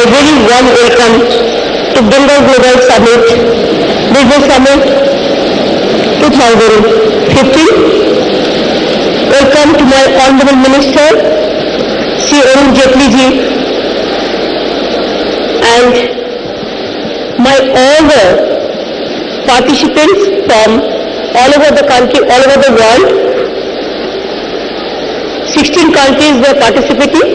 very warm welcome to Bengal Global Summit, Business Summit 2015. Welcome to my Honorable Minister, Shri Arun Jaitley ji, and my all the participants from all over the country, all over the world. 16 countries were participating,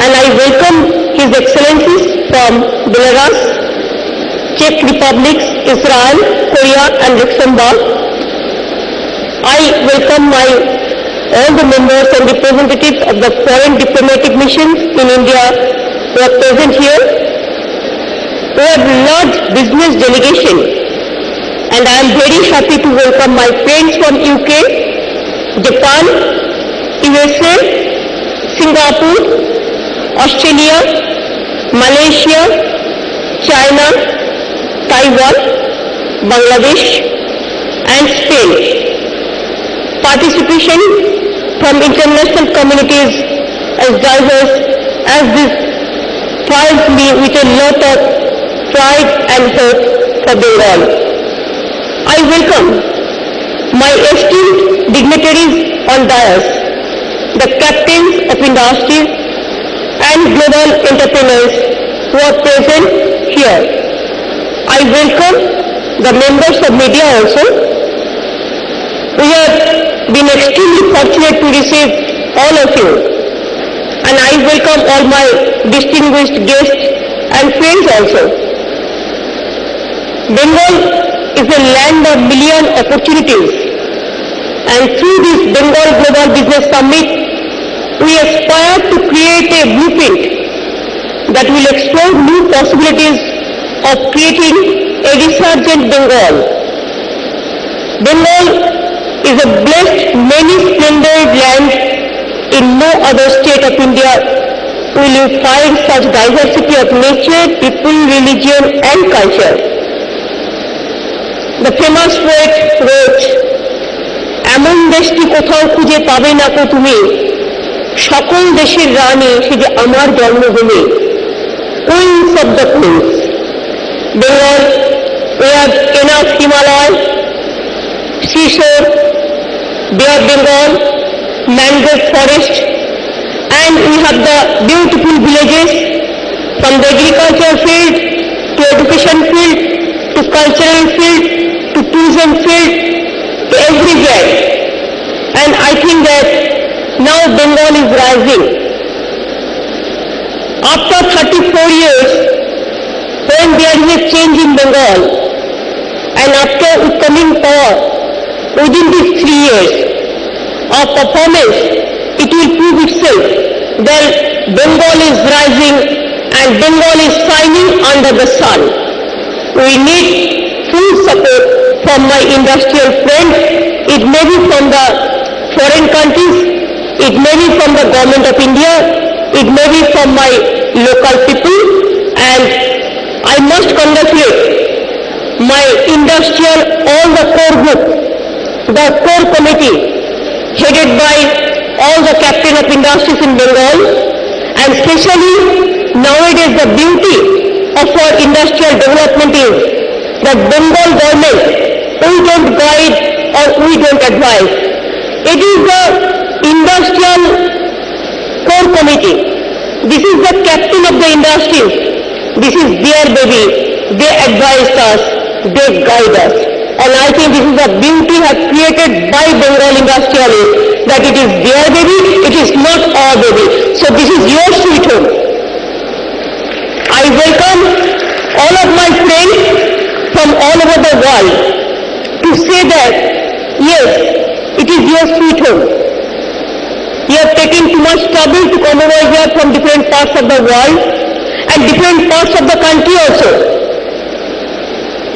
and I welcome His Excellencies from Belarus, Czech Republic, Israel, Korea and Luxembourg. I welcome all the members and representatives of the foreign diplomatic missions in India who are present here. We have large business delegation, and I am very happy to welcome my friends from UK, Japan, USA, Singapore, Australia, Malaysia, China, Taiwan, Bangladesh and Spain. Participation from international communities as diverse as this fills me with a lot of pride and hope for Bengal. I welcome my esteemed dignitaries on dais, the captains of industries and global entrepreneurs who are present here. I welcome the members of media also. We have been extremely fortunate to receive all of you, and I welcome all my distinguished guests and friends also. Bengal is a land of million opportunities, and through this Bengal Global Business Summit, we aspire to create a blueprint that will explore new possibilities of creating a resurgent Bengal. Bengal is a blessed, many-splendored land. In no other state of India will you find such diversity of nature, people, religion and culture. The famous poet wrote, "এমন দেশটি কোথাও খুঁজে পাবে না কো তুমি, সকল দেশের রানী সে যে আমার জন্মভূমি।" Queens of the queens. Bengal, we have enough Himalaya, seashore, Bay of Bengal, mangrove forest, and we have the beautiful villages from the agriculture field to education field to cultural field to tourism field to everywhere. And I think that now Bengal is rising. After 34 years, when there is a change in Bengal, and after coming power, within these 3 years of performance, it will prove itself that Bengal is rising and Bengal is shining under the sun. We need full support from my industrial friends. It may be from the foreign countries, it may be from the government of India, it may be from my local people, and I must congratulate my industrial, all the core group, the core committee headed by all the captain of industries in Bengal, and especially nowadays the beauty of our industrial development is that Bengal government, we don't guide or we don't advise. It is the industrial core committee. This is the captain of the industries. This is their baby. They advised us, they guide us. And I think this is the beauty have created by Bengal industrialists, that it is their baby, it is not our baby. So this is your sweet home. I welcome all of my friends from all over the world to say that, yes, it is your sweet home. You have taken too much trouble to come over here from different parts of the world and different parts of the country also.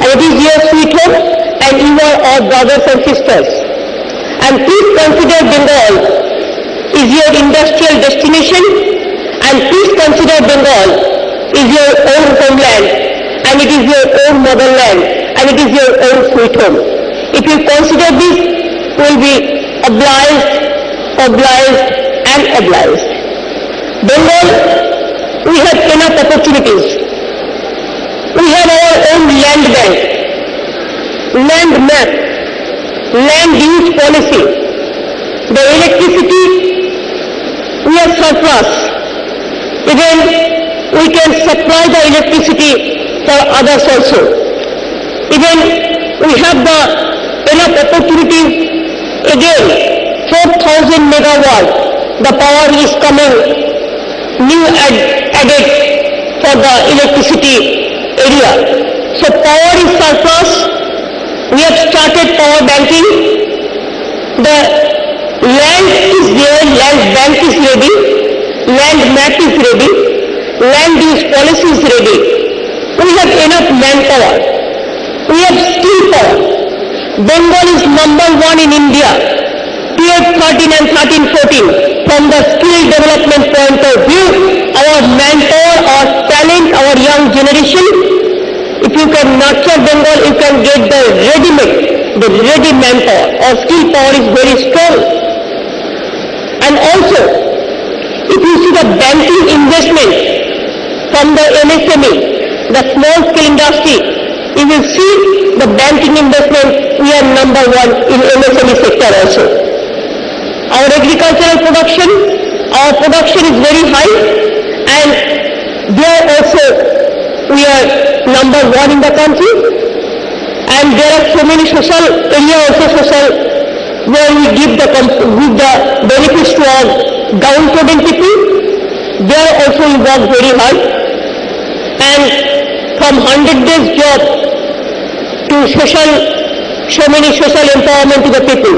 And it is your sweet home, and you are our brothers and sisters. And please consider Bengal is your industrial destination, and please consider Bengal is your own homeland, and it is your own motherland, and it is your own sweet home. If you consider this, you will be obliged and obliged. Bengal we have enough opportunities. We have our own land bank, land map, land use policy. The electricity, we have surplus. Even we can supply the electricity for others also. Even we have the enough opportunities. Again, 4,000 megawatt, the power is coming, new added for the electricity area. So power is surplus. We have started power banking. The land is there, land bank is ready, land map is ready, land use policy is ready. We have enough manpower. We have skill power. Bengal is #1 in India, tier 13 and 13-14. From the skill development point of view, our manpower, our talent, our young generation, if you can nurture Bengal, you can get the ready-made, the ready manpower. Our skill power is very strong. And also, if you see the banking investment from the MSME, the small scale industry, you will see the banking investment, we are #1 in MSME sector also. Our agricultural production, our production is very high, and there also we are #1 in the country. And there are so many social area also where we give the benefits to our downtrodden people. There also we work very hard. And from 100 days job to so many social empowerment to the people,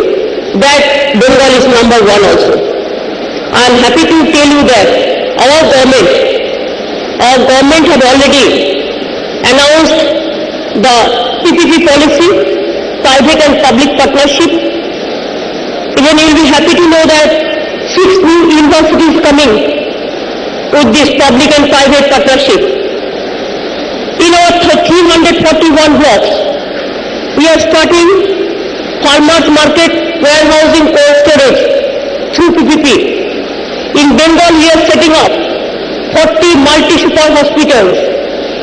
that Bengal is #1 also. I am happy to tell you that our government have already announced the PPP policy, private and public partnership. Even you will be happy to know that 6 new universities coming with this public and private partnership. In our 341 blocks, we are starting farmers market, warehousing, cold storage through PPP. In Bengal, we are setting up 40 multi-super hospitals.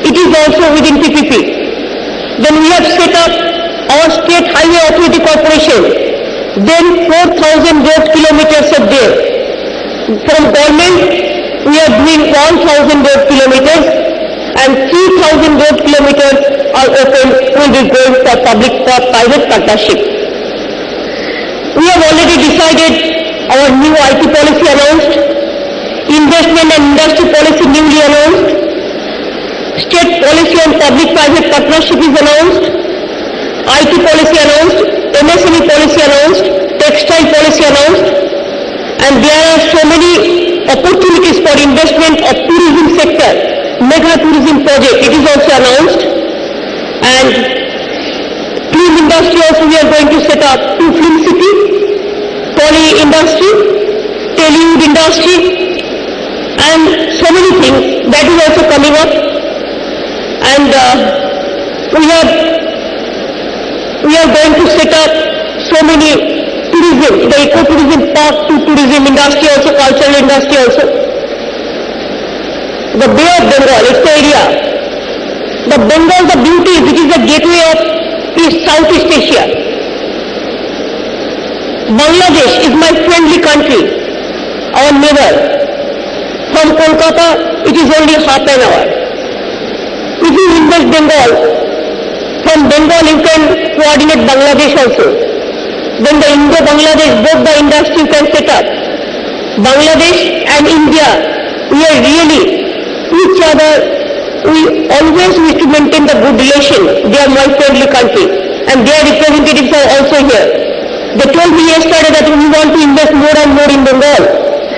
It is also within PPP. Then we have set up our State Highway Authority Corporation. Then 4,000 road kilometers are there. From government, we are doing 1,000 road kilometers, and 3,000 road kilometers are open, will be going for public-private partnership. We have already decided our new IT policy announced, investment and industry policy newly announced, state policy on public-private partnership is announced, IT policy announced, MSME policy announced, textile policy announced, and there are so many opportunities for investment of tourism sector, mega tourism project, it is also announced. And film industry also we are going to set up 2 film city, poly industry, Tollywood industry, and so many things that is also coming up. And we are going to set up so many tourism, the eco-tourism park to tourism industry also, cultural industry also. The Bay of Bengal, its area. The Bengal, the beauty, which is the gateway of Southeast Asia. Bangladesh is my friendly country, our neighbor. From Kolkata, it is only half an hour. If you invest Bengal, from Bengal you can coordinate Bangladesh also. Then the Indo-Bangladesh, both the industry you can set up. Bangladesh and India, we are really each other, we always wish to maintain the good relation. They are my friendly country, and their representatives are also here. They told me yesterday that we want to invest more and more in Bengal,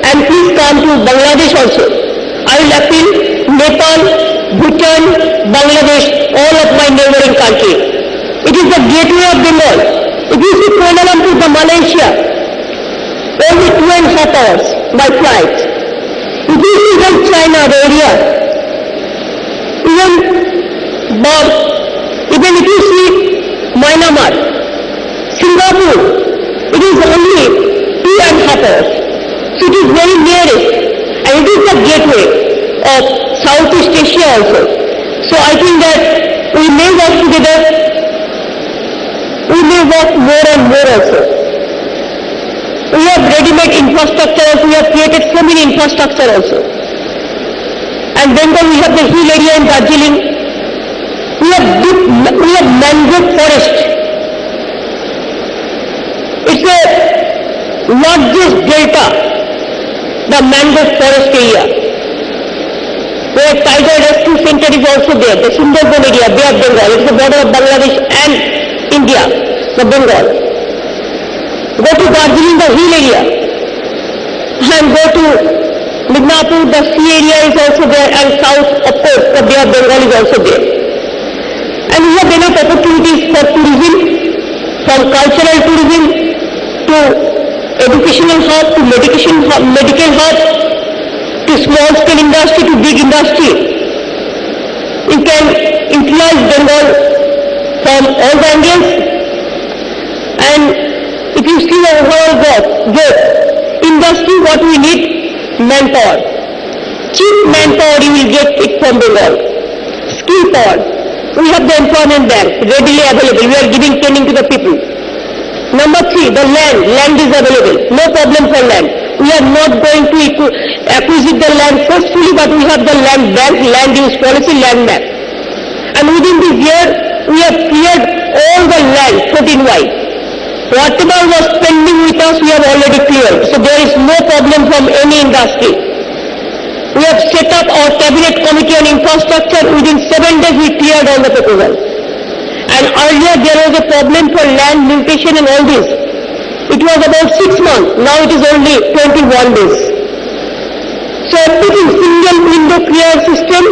and please come to Bangladesh also. I will appeal Nepal, Bhutan, Bangladesh, all of my neighboring country. It is the gateway of Bengal. If you see Kuala Lumpur to Malaysia, only 2.5 hours by flight. If you see even China, the area, even if you see Myanmar, Singapore, it is only 2.5 hours. So it is very nearest, and it is the gateway. of Southeast Asia also. So I think that we may work together, we may work more and more also. We have ready-made infrastructure, we have created so many infrastructure also. And Bengal, we have the hill area in Darjeeling. We have mangrove forest. It's a largest delta, the mangrove forest area, where Tiger Rescue Center is also there. The Sundarban area, Bay of Bengal. It's the border of Bangladesh and India, the Bengal. Go to Darjeeling, the hill area, and go to Midnapur, the sea area is also there, and south, of course, the Bay of Bengal is also there. And we have enough opportunities for tourism, from cultural tourism to educational hub, to medical hub, to small scale industry, to big industry. You can utilize Bengal from all the angles. And if you see the overall growth, industry, what we need? Manpower. Cheap manpower you will get it from Bengal. Skill power. We have the employment bank readily available. We are giving training to the people. Number 3, the land. Land is available. No problem for land. We are not going to acquire the land forcefully, but we have the land bank, land use policy, land map. And within this year, we have cleared all the land 14Y. Whatever was pending with us, we have already cleared. So there is no problem from any industry. We have set up our cabinet committee on infrastructure. Within 7 days, we cleared all the proposals. And earlier there was a problem for land mutation and all this. It was about 6 months. Now it is only 21 days. So everything, single window clear system,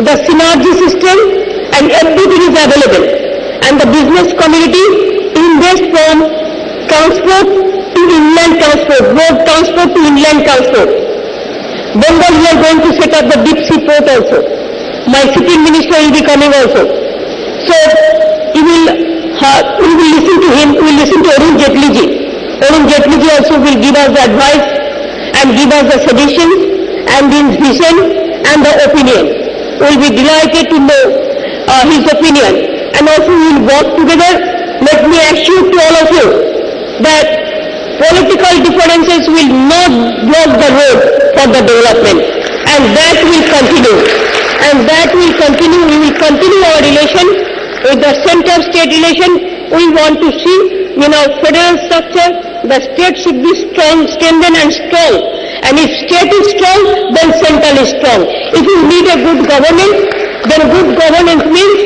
the synergy system, and everything is available. And the business community invest from transport to inland transport, road transport to inland transport. Bengal, we are going to set up the deep sea port also. My sitting minister will be coming also. So we will listen to him, we will listen to Arun Jaitley ji. Arun Jaitley ji also will give us the advice and give us the suggestions and his vision and the opinion. We will be delighted to know his opinion, and also we will work together. Let me assure to all of you that political differences will not block the road for the development, and that will continue. And that will continue. We will continue our relation with the center-state relation. We want to see, federal structure, the state should be strong, strengthened and strong. And if state is strong, then central is strong. If you need a good governance, then good governance means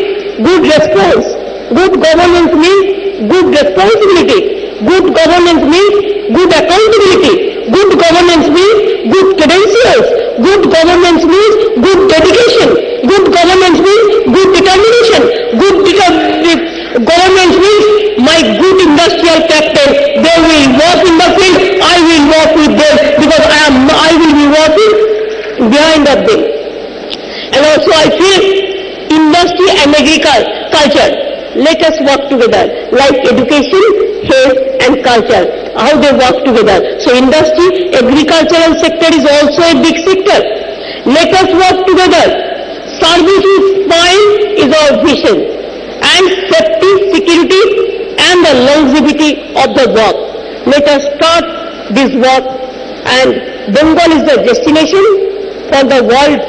good response. Good governance means good responsibility. Good governance means good accountability. Good governance means good credentials. Good governance means good dedication. Good governance means good determination. Good governance means my good industrial captain. They will work in the field. I will work with them because I will be working behind of them. And also I feel industry and agriculture. Let us work together, like education, health and culture, how they work together. So industry, agricultural sector is also a big sector. Let us work together. Service is fine is our vision. And safety, security and the longevity of the work. Let us start this work, and Bengal is the destination for the world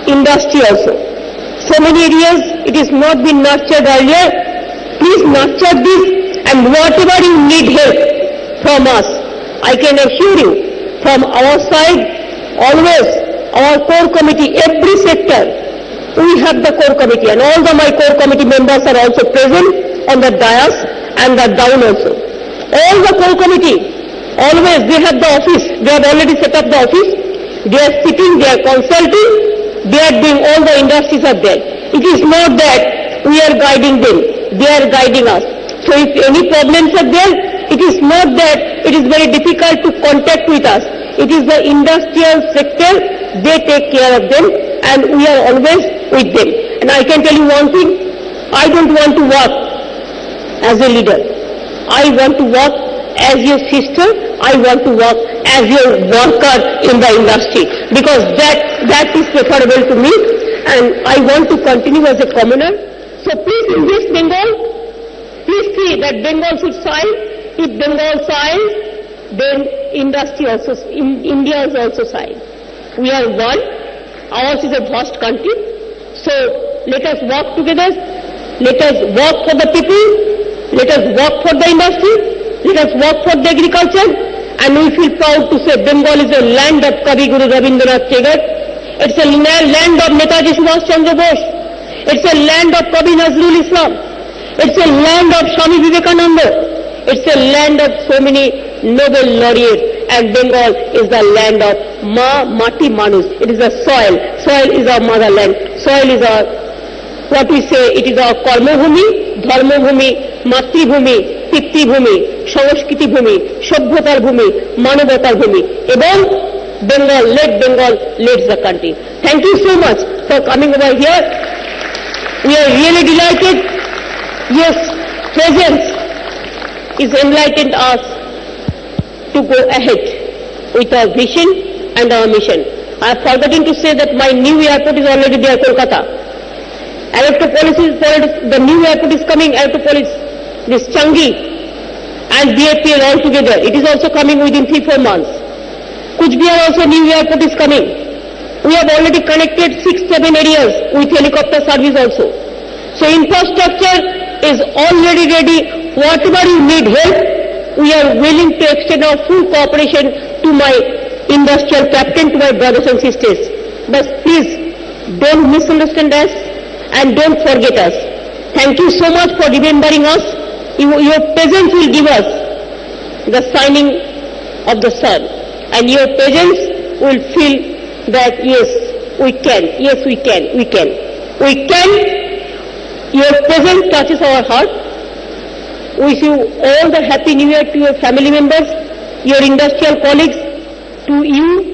industry also. So many areas it is not been nurtured earlier. Please nurture this, and whatever you need help from us, I can assure you, from our side, always, our core committee, every sector, we have the core committee, and all my core committee members are also present on the dais and the down also. All the core committee, always they have the office, they have already set up the office, they are sitting, they are consulting, they are doing, all the industries are there. It is not that we are guiding them, they are guiding us. So if any problems are there, it is not that it is very difficult to contact with us. It is the industrial sector, they take care of them, and we are always with them. And I can tell you one thing, I don't want to work as a leader. I want to work as your sister, I want to work as your worker in the industry, because that is preferable to me, and I want to continue as a commoner. So please invest Bengal. Please see that Bengal should sign. If Bengal signs, then India is also signed. We are one. Ours is a vast country. So let us work together. Let us work for the people. Let us work for the industry. Let us work for the agriculture. And we feel proud to say Bengal is a land of Kavi Guru Rabindranath Tagore. It's a land of Netaji Subhash Chandra Bose. It's a land of Kavi Nazrul Islam. It's a land of Swami Vivekananda. It's a land of so many Nobel laureates. And Bengal is the land of Mati Manus. It is a soil. Soil is our motherland. Soil is our, what we say, it is our Karma Bhumi, Dharma Bhumi, Matri Bhumi, Pitti Bhumi, Sanskriti Bhumi, Sabhyatar Bhumi, Manobatar Bhumi. Ebong Bengal, let Bengal leads the country. Thank you so much for coming over here. We are really delighted. Yes, presence is enlightened us to go ahead with our vision and our mission. I have forgotten to say that my new airport is already there, Kolkata. The new airport is coming, Electropolis, this Changi and BAPL all together. It is also coming within 3-4 months. Kuch Bihar also new airport is coming. We have already connected 6-7 areas with helicopter service also. So infrastructure is already ready. Whatever you need help, we are willing to extend our full cooperation to my industrial captain, to my brothers and sisters. But please, don't misunderstand us and don't forget us. Thank you so much for remembering us. Your presence will give us the signing of the sun. And your presence will feel that yes, we can. Yes, we can. We can. We can. Your presence touches our heart. Wish you all the Happy New Year to your family members, your industrial colleagues, to you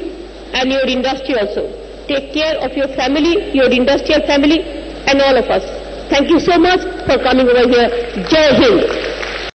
and your industry also. Take care of your family, your industrial family, and all of us. Thank you so much for coming over here. Jai Hind.